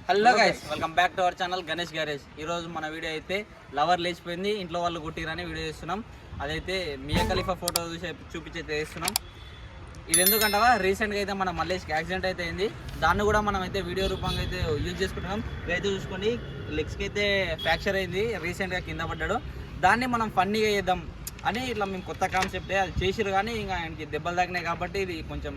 Hello guys, welcome back to our channel Ganesh garage. ఈరోజు మన video అయితే లవర్ లేచిపోయింది, ఇంట్లో వాళ్ళు కొట్టిరని వీడియో చేస్తున్నాం. అదైతే మియా ఖలీఫా ఫోటో చూపించి చేస్తున్నాం. ఇది ఎందుకంటే రీసెంట్గా అయితే మన మల్లేష్కి యాక్సిడెంట్ అయితే అయింది. దాన్ని కూడా మనం అయితే వీడియో రూపంగా అయితే యూజ్ చేసుకుంటున్నాం. ఇదైతే చూసుకోండి, లెగ్స్కి అయితే ఫ్రాక్చర్ అయింది, రీసెంట్గా కింద పడ్డాడు. దాన్ని మనం ఫన్నీగా చేద్దాం అని ఇట్లా మేము కొత్త కాన్సెప్టే అది చేసిరు. కానీ ఇంకా ఆయనకి దెబ్బలు తాకినాయి కాబట్టి ఇది కొంచెం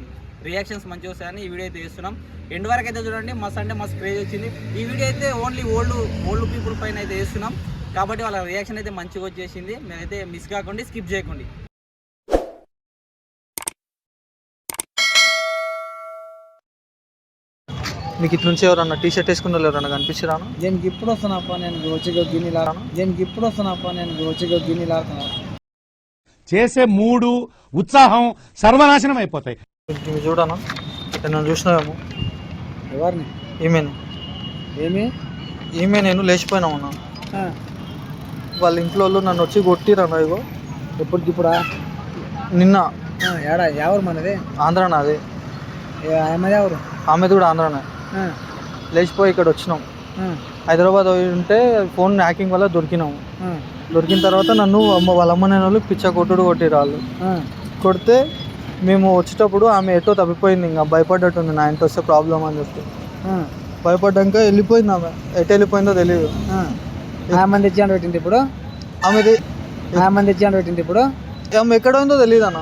రియాక్షన్స్ మంచిగా వస్తాయని ఈ వీడియో అయితే చేస్తున్నాం. ఎండ్ వరకు అయితే చూడండి, మస్తు అంటే మస్తు క్రేజ్ వచ్చింది. ఈ వీడియో అయితే ఓన్లీ ఓల్డ్ పీపుల్ పైన అయితే చేస్తున్నాం కాబట్టి వాళ్ళ రియాక్షన్ అయితే మంచిగా వచ్చేసింది. మేమైతే మిస్ కాకుండా స్కిప్ చేయకండి. మీకు ఇటు నుంచి ఎవరన్నా టీ షర్ట్ వేసుకున్న వాళ్ళు ఎవరన్నా కనిపించరాను? దీనికి ఇప్పుడు వస్తున్నాపా నేను వచ్చి గిన్నెలాడను. దీనికి ఇప్పుడు వస్తున్నాపా నేను వచ్చి గిన్నెలాడుతున్నాను. చేసే మూడు ఉత్సాహం సర్వనాశనం అయిపోతాయి. చూడను, నన్ను చూసినావేమో. ఎవరిని? ఈమె నేను లేచిపోయినా ఉన్నా. వాళ్ళ ఇంట్లో వాళ్ళు నన్ను వచ్చి కొట్టిరన్నా. ఇగో ఎప్పటికిప్పుడా? నిన్న. ఏడా? ఎవరు మనది? ఆంధ్ర నాది. ఆమెది ఎవరు? ఆమెది కూడా ఆంధ్రానే. లేచిపోయి ఇక్కడ వచ్చినాం. హైదరాబాద్ పోయి ఉంటే ఫోన్ హ్యాకింగ్ వల్ల దొరికినాము. దొరికిన తర్వాత నన్ను వాళ్ళ అమ్మ నేను వాళ్ళు పిచ్చ కొట్టిరు వాళ్ళు. కొడితే మేము వచ్చేటప్పుడు ఆమె ఎటో తప్పిపోయింది, ఇంకా భయపడ్డట్టుంది నా ఇంటి వస్తే ప్రాబ్లం అని చెప్పి. భయపడ్డాక వెళ్ళిపోయింది. ఆమె ఎటు వెళ్ళిపోయిందో తెలియదు. ఆమె తెచ్చాను పెట్టింది ఇప్పుడు. ఆమె తెచ్చాను పెట్టింది ఇప్పుడు. ఆమె ఎక్కడ ఉందో తెలియదు అన్న.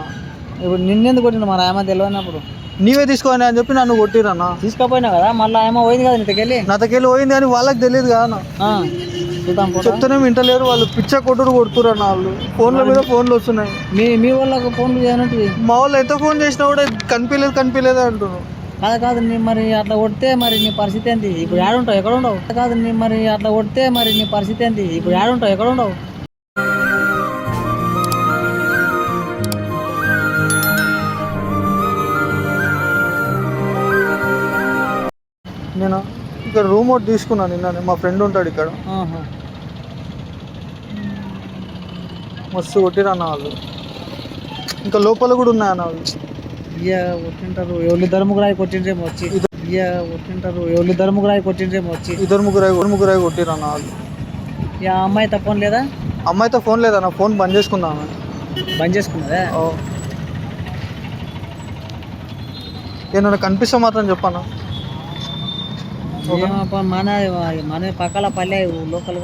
ఇప్పుడు నిన్నెందుకు కొట్టింది మరి? ఆమె తెలియనప్పుడు నీవే తీసుకోని అని చెప్పి నన్ను కొట్టిరన్నా. తీసుకుపోయినా కదా, మళ్ళీ ఆమె పోయింది కదా నాతకెళ్ళి పోయింది అని వాళ్ళకి తెలియదు కదా. చెప్తూనే వింటలేరు వాళ్ళు. పిచ్చ కొడుతురన్న వాళ్ళు. ఫోన్ల మీద ఫోన్లు వస్తున్నాయి. మీ వాళ్ళకి ఫోన్లు చేయనట్టు. మా వాళ్ళు ఎంత ఫోన్ చేసినా కూడా కనిపించలేదు అంటున్నారు. కాదు మరి అట్లా కొడితే మరి నీ పరిస్థితి ఏంటి? ఇప్పుడు ఏడుంటావు, ఎక్కడ ఉండవు? కాదు మరి అట్లా కొడితే మరి నీ పరిస్థితి ఏంటి? ఇప్పుడు ఏడుంటావు, ఎక్కడ ఉండవు? నేను ఇక్కడ రూమ్ ఒకటి తీసుకున్నాను నిన్న. మా ఫ్రెండ్ ఉంటాడు ఇక్కడ. మస్తు కొట్టిరన్న వాళ్ళు. ఇంకా లోపల కూడా ఉన్నాయన్న వాళ్ళు. కొట్టింటారు. ఎవరిద్దరు ముగ్గురాయి కొట్టిండ్రేమో వచ్చి. కొట్టింటారు. ఎవరిద్దరు ముగ్గురాయి కొట్టిండ్రేమో వచ్చి. ఇద్దరు ముగ్గురాయి కొట్టిరన్న వాళ్ళు. అమ్మాయితో ఫోన్ లేదా? అమ్మాయితో ఫోన్ లేదన్న. ఫోన్ బంద్ చేసుకుందాం. బంద్ చేసుకున్నదా? ఏమన్నా కనిపిస్తే మాత్రం చెప్పాను. మన పక్కల పల్లె, లోకల్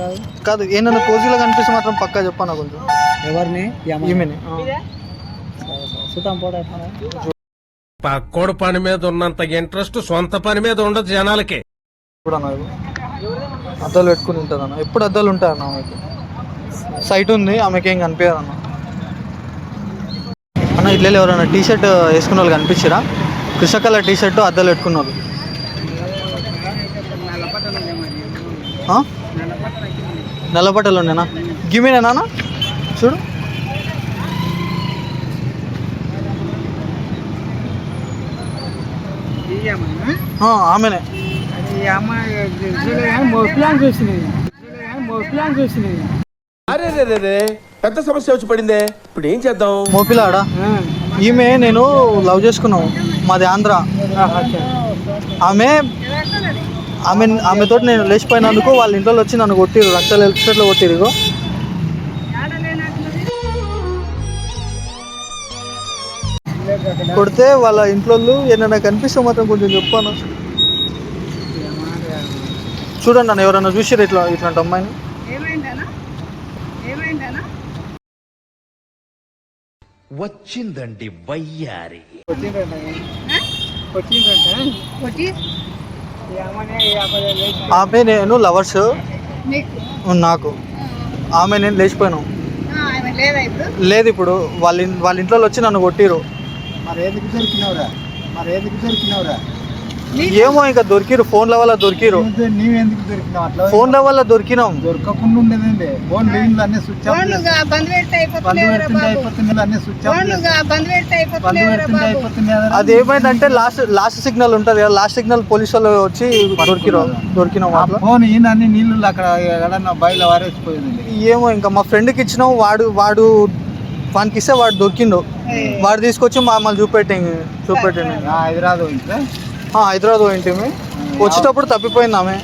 కాదు. ఏమన్నా కోజీలో కనిపిస్తే మాత్రం పక్కా చెప్పాను కొంచెం. ఎవరిని? ఈమెని. పక్కోడు పని మీద ఉన్నంత ఇంట్రెస్ట్ సొంత పని మీద ఉండదు జనాలకి. ఇప్పుడు అన్న అద్దాలు పెట్టుకుని ఉంటుంది అన్న. ఎప్పుడు అద్దాలు ఉంటాయన్న. ఆమెకి సైట్ ఉంది, ఆమెకి ఏం కనిపించదు అన్న. అన్న ఇట్లా ఎవరన్నా టీ షర్ట్ వేసుకున్న వాళ్ళు కనిపించారా? కృష్ణ కలర్ టీ షర్ట్ అద్దాలు పెట్టుకున్న వాళ్ళు. నల్లబట్టలు ఉండేనా? గిమినేనా చూడు. ఆమెనే. అరే పెద్ద సమస్య వచ్చి పడిందే, ఇప్పుడు ఏం చేద్దాం? మోపిలాడా ఈమె. నేను లవ్ చేసుకున్నాము, మాది ఆంధ్ర. ఆమెతో నేను లేచిపోయినందుకు వాళ్ళ ఇంట్లో వచ్చి నన్ను కొట్టిరు, రక్తాలు ఎల్పిస్ట్లో కొట్టిరు. కొడితే వాళ్ళ ఇంట్లో ఏమైనా కనిపిస్తే మాత్రం కొంచెం చెప్పాను. చూడండి నన్ను ఎవరన్నా చూసిరు ఇట్లాంటి అమ్మాయిని? వచ్చిందండి వయ్యారి. ఆమె నేను లవర్స్ నాకు. ఆమె నేను లేచిపోయాను. లేదు ఇప్పుడు వాళ్ళ ఇంట్లో వచ్చి నన్ను కొట్టిరు. ఏమో ఇంకా దొరికిరు. ఫోన్ల వల్ల దొరికిరు. ఫోన్ల వల్ల దొరికినాం. దొరకకుండా ఉండేదండి. ఫోన్ అన్ని స్విచ్ ఆఫ్. అది ఏమైందంటే లాస్ట్ సిగ్నల్ ఉంటుంది కదా, లాస్ట్ సిగ్నల్ పోలీసు వాళ్ళు వచ్చి దొరికినాం. ఫోన్ ఈయన అన్ని నీళ్ళు అక్కడ బయట వారేసిపోయింది. ఏమో ఇంకా మా ఫ్రెండ్కి ఇచ్చినాం. వాడు వానికి ఇస్తే వాడు దొరికిండు. వాడు తీసుకొచ్చి మమ్మల్ని చూపెట్టింది. హైదరాబాద్ హైదరాబాద్ పోయింటి. వచ్చేటప్పుడు తప్పిపోయింది ఆమె.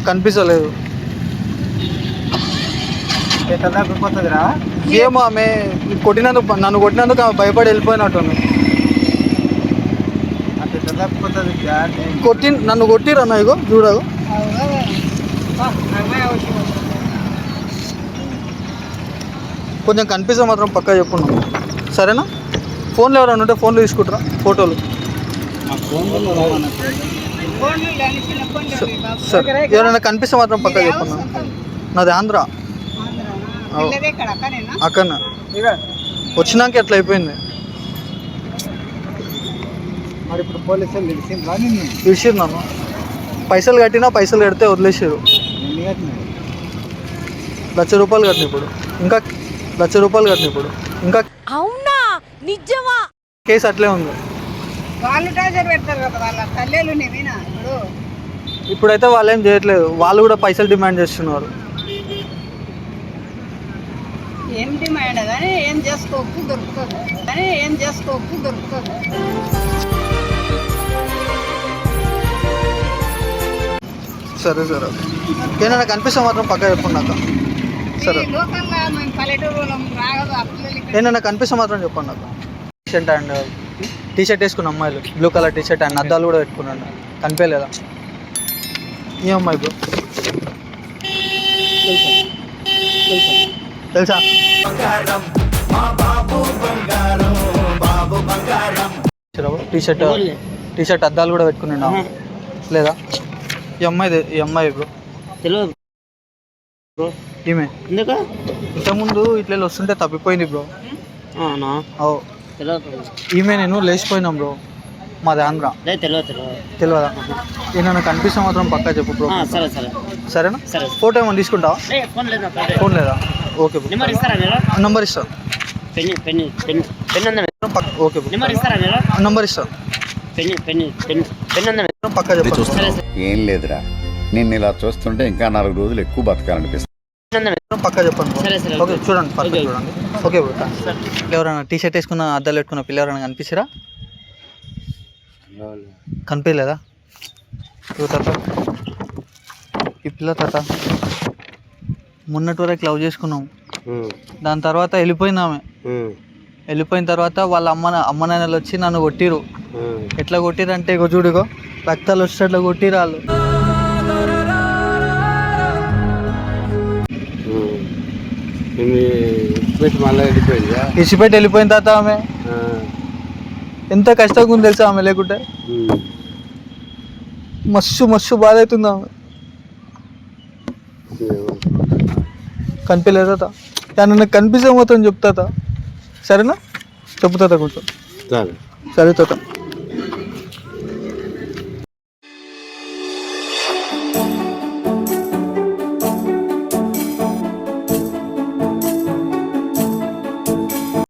కనిపించలేదు. ఏమో ఆమె నన్ను కొట్టినందుకు ఆమె భయపడి వెళ్ళిపోయినట్టు. నన్ను కొట్టిరు అన్న, ఇగో చూడదు. కొంచెం కనిపిస్తే మాత్రం పక్కా చెప్పున్నాం, సరేనా? ఫోన్లు ఎవరైనా ఉంటే ఫోన్లు తీసుకుంటారా ఫోటోలు? సరే, ఎవరైనా కనిపిస్తే మాత్రం పక్కా చెప్పున్నాం. నాది ఆంధ్ర. అక్కడనే వచ్చినాక ఎట్లా అయిపోయింది. మరి ఇప్పుడు పోలీసులు పిలిచిరు నన్ను. పైసలు కట్టినా, పైసలు కడితే వదిలేసారు. ₹1,00,000 కట్టిన ఇప్పుడు, ఇంకా ₹1,00,000 ఇంకా. అవునా, నిజమా? కేసు అట్లే ఉంది. వాళ్ళు టార్చర్ పెడతారు కదా, వాళ్ళ తల్లేలు నేనేనా ఇప్పుడైతే వాళ్ళు ఏం చేయట్లేదు, వాళ్ళు కూడా పైసలు డిమాండ్ చేస్తున్నారు. ఏం డిమాండ్ కానీ ఏం చేసుకోకు దొరుకుతుంది. సరే సరే, ఏమైనా కనిపిస్తే మాత్రం పక్కా చెప్పండి. సరే, ఏమైనా కనిపిస్తే మాత్రం చెప్పండి. టీషర్ట్ అండ్ టీషర్ట్ వేసుకున్న అమ్మాయిలు, బ్లూ కలర్ టీషర్ట్ అండ్ అద్దాలు కూడా పెట్టుకున్నాను, కనిపించలేదా? ఏ అమ్మాయి బ్రో? తెలుసా? టీషర్ట్ అద్దాలు కూడా పెట్టుకున్నా, లేదా? ఈ అమ్మాయి బ్రో తెలియదు. ఈమె ఎందుకు ఇంతకుముందు ఇట్లా వస్తుంటే తప్పిపోయింది బ్రో. తెలియదు. ఈమె నేను లేచిపోయినాం బ్రో, మాది ఆంధ్ర. తెలియదా? ఏమైనా కనిపిస్తే మాత్రం పక్కా చెప్పు బ్రో. సరేనా? ఫోటో ఏమైనా తీసుకుంటావా? ఫోన్ లేదా? ఓకే బ్రో, నంబర్ ఇస్తా. ఓకే బ్రో, నంబర్ ఇస్తా. పక్కా చెప్పండి. ఏం లేదురా, నిన్ను ఇలా చూస్తుంటే ఇంకా 4 రోజులు ఎక్కువ బతకాలనిపిస్తుంది. పక్కా చెప్పండి. ఓకే, చూడండి, పర్ఫెక్ట్ చూడండి. Okay bro. ఎవరైనా టీషర్ట్ వేసుకున్న అద్దాలు పెట్టుకున్న పిల్ల ఎవరైనా కనిపిస్తారా? కనిపించలేదా? తాత, ఈ పిల్ల తాత మొన్నటి వరకు లవ్ చేసుకున్నాం, దాని తర్వాత వెళ్ళిపోయింది ఆమె. వెళ్ళిపోయిన తర్వాత వాళ్ళ అమ్మ నాన్నలు వచ్చి నన్ను కొట్టిరు. ఎట్లా కొట్టిరు అంటే ఇగో చూడుగో, రక్తాలు వచ్చేట్లా కొట్టిరు వాళ్ళు. ఇసిపెట్టి వెళ్ళిపోయిన తర్వాత ఆమె ఎంత కష్టంగా ఉంది తెలుసా ఆమె లేకుంటే. మస్తు బాధ అవుతుంది ఆమె. కనిపించలేదు తాత, నన్ను కనిపిస్తే మొత్తం చెప్తా. సరేనా? చెప్తా కొంచెం. సరే తాత.